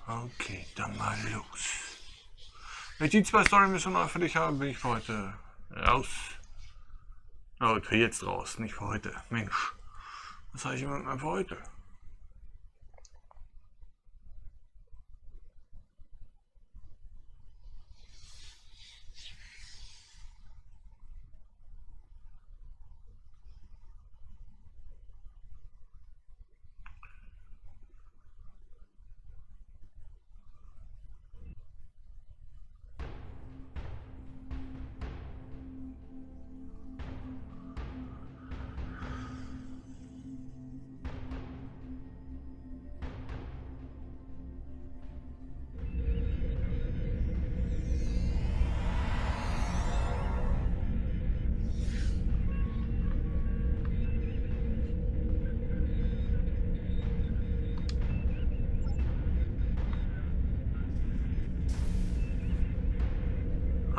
Okay, dann mal los. Wenn ich die 2 Story-Missionen für dich habe, bin ich für heute raus. Oh, für jetzt raus, nicht für heute. Mensch, was habe ich mit mir für heute?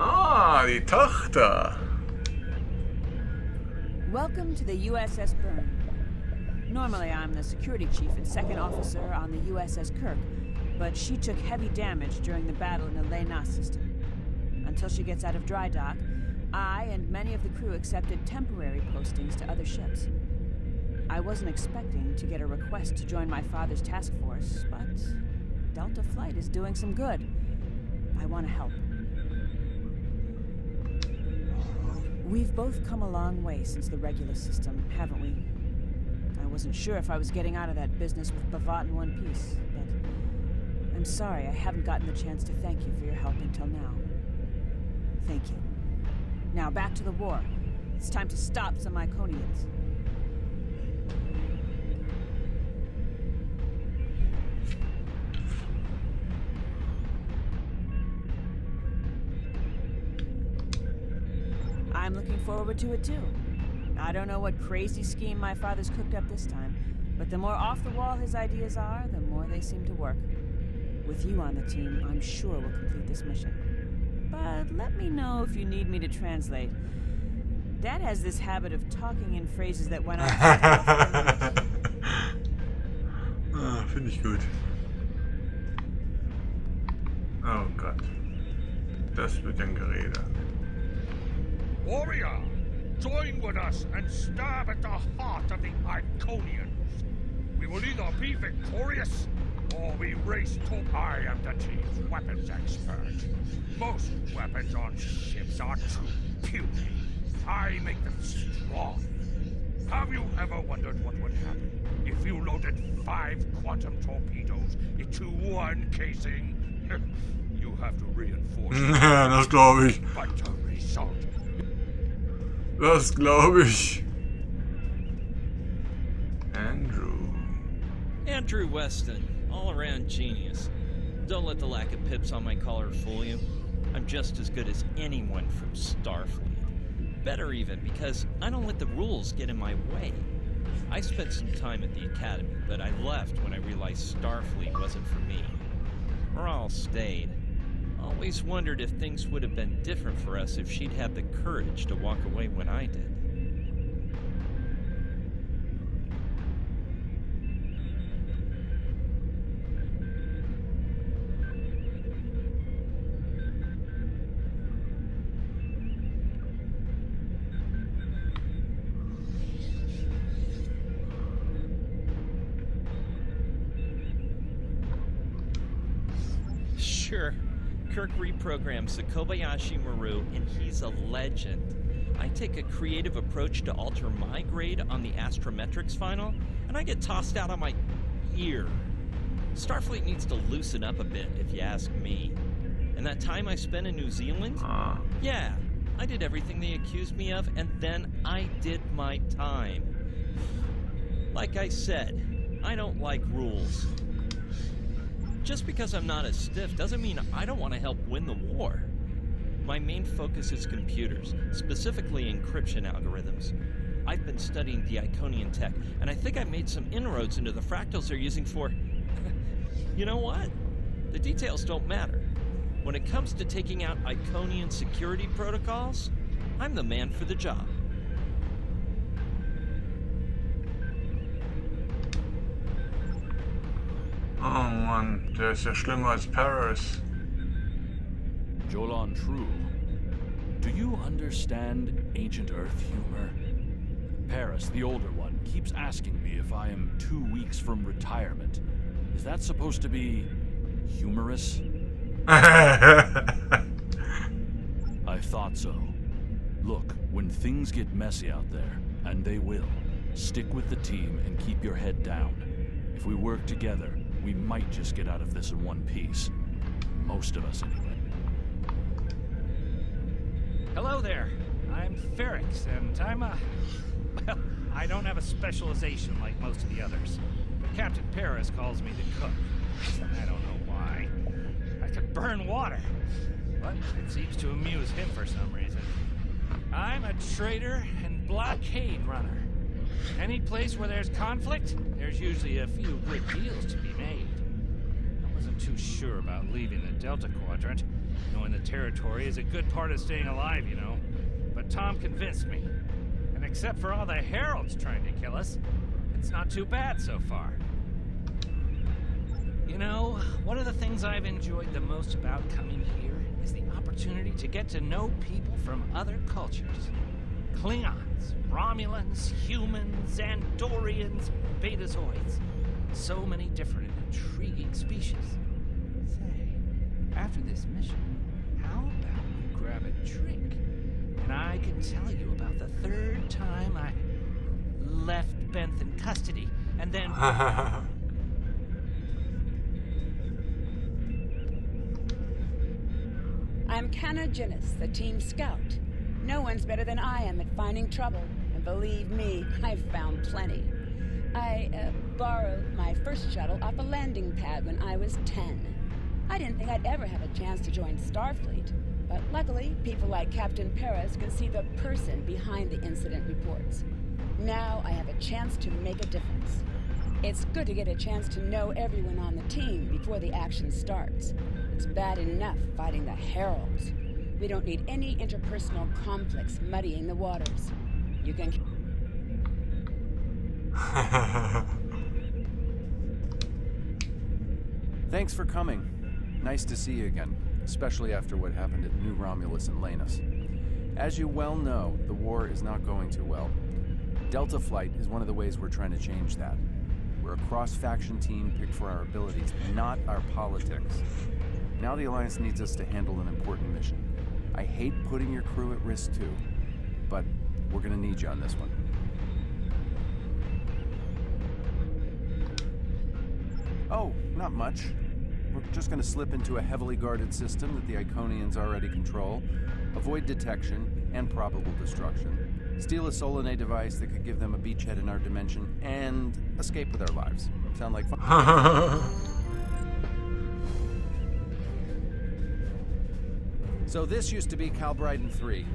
Ah, die Tochter. Welcome to the USS Byrne. Normally, I'm the security chief and second officer on the USS Kirk, but she took heavy damage during the battle in the Lena system. Until she gets out of dry dock, I and many of the crew accepted temporary postings to other ships. I wasn't expecting to get a request to join my father's task force, but Delta Flight is doing some good. I want to help. We've both come a long way since the regular system, haven't we? I wasn't sure if I was getting out of that business with Bavat in one piece, but I'm sorry I haven't gotten the chance to thank you for your help until now. Thank you. Now back to the war. It's time to stop some Iconians. I'm looking forward to it too. I don't know what crazy scheme my father's cooked up this time, but the more off the wall his ideas are, the more they seem to work. With you on the team, I'm sure we'll complete this mission. But let me know if you need me to translate. Dad has this habit of talking in phrases that went on. Ah, finde ich gut. Oh Gott. Das wird ein Gerede. Warrior, join with us and stab at the heart of the Iconians. We will either be victorious, or we race to... I am the chief weapons expert. Most weapons on ships are too puny. I make them strong. Have you ever wondered what would happen if you loaded 5 quantum torpedoes into one casing? You have to reinforce Das glaube ich. but the result... Das glaube ich. Andrew Weston, all-around genius. Don't let the lack of pips on my collar fool you. I'm just as good as anyone from Starfleet. Better even, because I don't let the rules get in my way. I spent some time at the Academy, but I left when I realized Starfleet wasn't for me. Morale stayed. Always wondered if things would have been different for us if she'd had the courage to walk away when I did. Sure. Kirk reprograms the Kobayashi Maru, and he's a legend. I take a creative approach to alter my grade on the astrometrics final, and I get tossed out on my ear. Starfleet needs to loosen up a bit, if you ask me. And that time I spent in New Zealand? Yeah, I did everything they accused me of, and then I did my time. Like I said, I don't like rules. Just because I'm not as stiff doesn't mean I don't want to help win the war. My main focus is computers, specifically encryption algorithms. I've been studying the Iconian tech, and I think I've made some inroads into the fractals they're using for... You know what? The details don't matter. When it comes to taking out Iconian security protocols, I'm the man for the job. Oh Mann, der ist ja schlimmer als Paris. Jolan True, do you understand ancient Earth humor? Paris, the older one, keeps asking me if I am 2 weeks from retirement. Is that supposed to be humorous? I thought so. Look, when things get messy out there, and they will, stick with the team and keep your head down. If we work together, we might just get out of this in one piece. Most of us, anyway. Hello there. I'm Ferrix, and I'm well, I don't have a specialization like most of the others. But Captain Paris calls me the cook. I don't know why. I could burn water, but it seems to amuse him for some reason. I'm a trader and blockade runner. Any place where there's conflict, there's usually a few good deals to be made. I wasn't too sure about leaving the Delta Quadrant. Knowing the territory is a good part of staying alive, you know. But Tom convinced me. And except for all the heralds trying to kill us, it's not too bad so far. You know, one of the things I've enjoyed the most about coming here is the opportunity to get to know people from other cultures. Klingons, Romulans, humans, Andorians, Betazoids. So many different and intriguing species. Say, after this mission, how about we grab a drink? And I can tell you about the third time I left Benth in custody, and then... I'm Canna Ginnis, the team scout. No one's better than I am at finding trouble, and believe me, I've found plenty. I borrowed my first shuttle off a landing pad when I was 10. I didn't think I'd ever have a chance to join Starfleet, but luckily, people like Captain Paris can see the person behind the incident reports. Now I have a chance to make a difference. It's good to get a chance to know everyone on the team before the action starts. It's bad enough fighting the Heralds. We don't need any interpersonal conflicts muddying the waters. You can... Thanks for coming. Nice to see you again, especially after what happened at New Romulus and Lanus. As you well know, the war is not going too well. Delta Flight is one of the ways we're trying to change that. We're a cross-faction team picked for our abilities, not our politics. Now the Alliance needs us to handle an important mission. I hate putting your crew at risk too, but we're gonna need you on this one. Oh, not much. We're just gonna slip into a heavily guarded system that the Iconians already control, avoid detection and probable destruction, steal a Solanae device that could give them a beachhead in our dimension, and escape with our lives. Sound like fun? So this used to be Calbryden 3.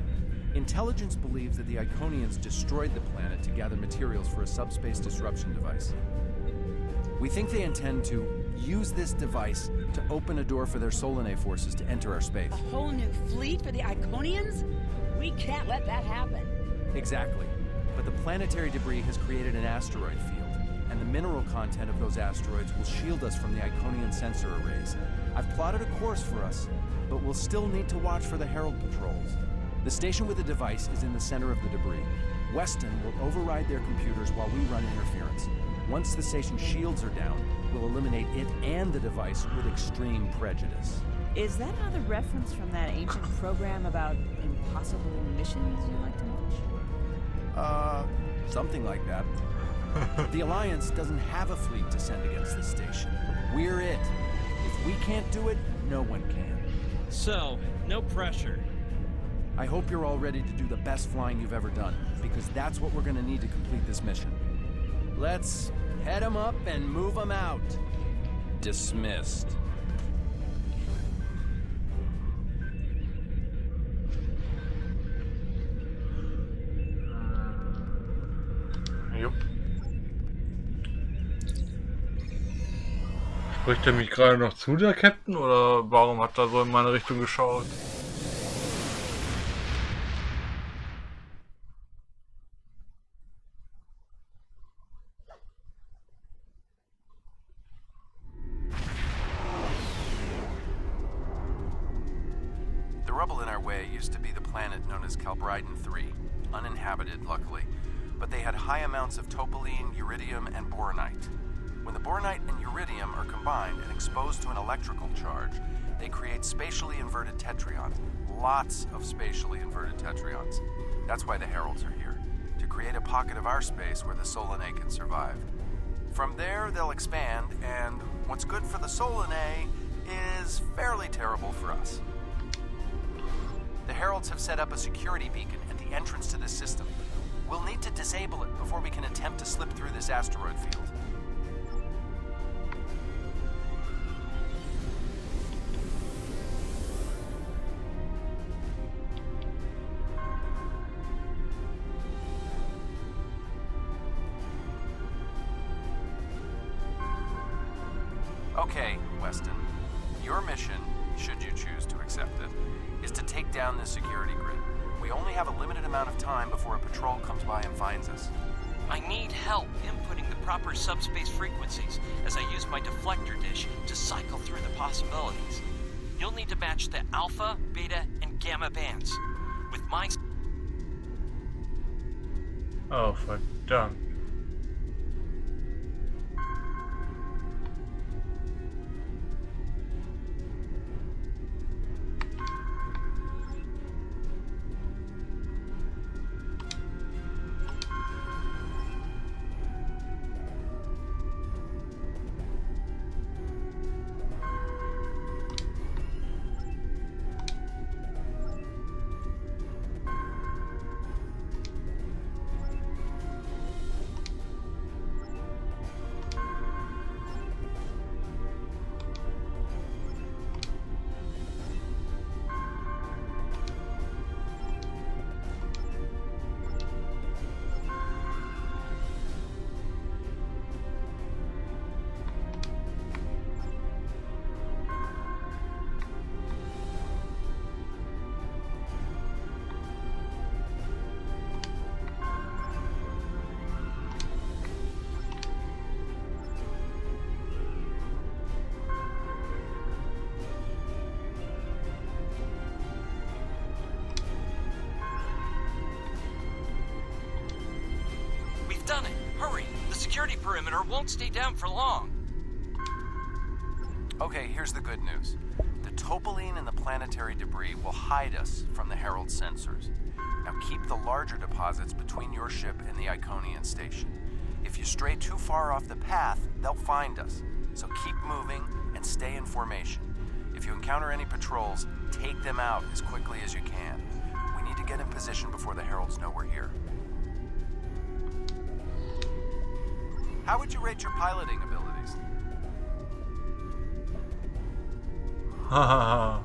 Intelligence believes that the Iconians destroyed the planet to gather materials for a subspace disruption device. We think they intend to use this device to open a door for their Solanae forces to enter our space. A whole new fleet for the Iconians? We can't let that happen. Exactly. But the planetary debris has created an asteroid field, and the mineral content of those asteroids will shield us from the Iconian sensor arrays. I've plotted a course for us, but we'll still need to watch for the Herald patrols. The station with the device is in the center of the debris. Weston will override their computers while we run interference. Once the station's shields are down, we'll eliminate it and the device with extreme prejudice. Is that another reference from that ancient program about impossible missions you like to watch? Something like that. The Alliance doesn't have a fleet to send against the station. We're it. If we can't do it, no one can. So, no pressure. I hope you're all ready to do the best flying you've ever done, because that's what we're gonna need to complete this mission. Let's head them up and move them out. Dismissed. Jo. Spricht er mich gerade noch zu, der Captain, oder warum hat er so in meine Richtung geschaut? trouble in our way used to be the planet known as Calbriton 3, uninhabited, luckily. But they had high amounts of topaline, uridium, and boronite. When the boronite and uridium are combined and exposed to an electrical charge, they create spatially inverted tetraons. Lots of spatially inverted tetraons. That's why the Heralds are here, to create a pocket of our space where the Solanae can survive. From there, they'll expand, and what's good for the Solanae is fairly terrible for us. The Heralds have set up a security beacon at the entrance to this system. We'll need to disable it before we can attempt to slip through this asteroid field. Okay, Weston. Your mission, should you choose to accept it, is to take down this security grid. We only have a limited amount of time before a patrol comes by and finds us. I need help inputting the proper subspace frequencies as I use my deflector dish to cycle through the possibilities. You'll need to match the alpha, beta, and gamma bands. With my... Oh, verdammt. Done it! Hurry! The security perimeter won't stay down for long. Okay, here's the good news. The topaline and the planetary debris will hide us from the Herald sensors. Now keep the larger deposits between your ship and the Iconian station. If you stray too far off the path, they'll find us. So keep moving and stay in formation. If you encounter any patrols, take them out as quickly as you can. We need to get in position before the Heralds know we're here. How would you rate your piloting abilities? Hahaha.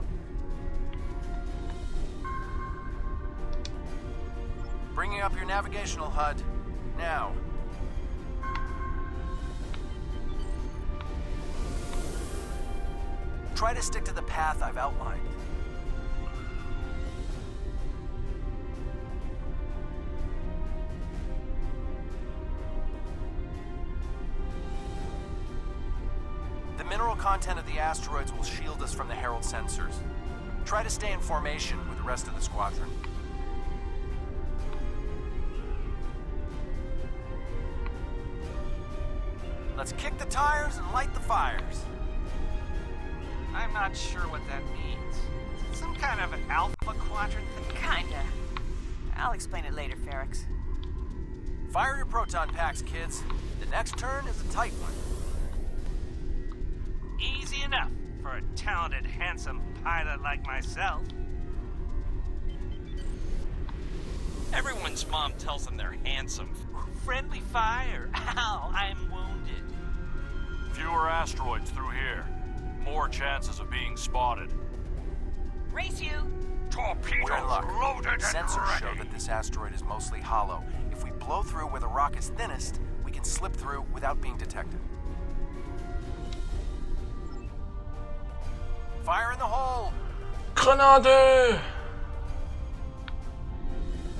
Bringing up your navigational HUD. Now. Try to stick to the path I've outlined. The mineral content of the asteroids will shield us from the Herald sensors. Try to stay in formation with the rest of the squadron. Let's kick the tires and light the fires. I'm not sure what that means. Is it some kind of an alpha quadrant thing? Kinda. I'll explain it later, Ferrix. Fire your proton packs, kids. The next turn is a tight one. Easy enough for a talented, handsome pilot like myself. Everyone's mom tells them they're handsome. Friendly fire. Ow, I'm wounded. Fewer asteroids through here. More chances of being spotted. Race you! Torpedoes We're in luck. loaded and Sensors show ready. that this asteroid is mostly hollow. If we blow through where the rock is thinnest, we can slip through without being detected. Fire in the hole! Granate!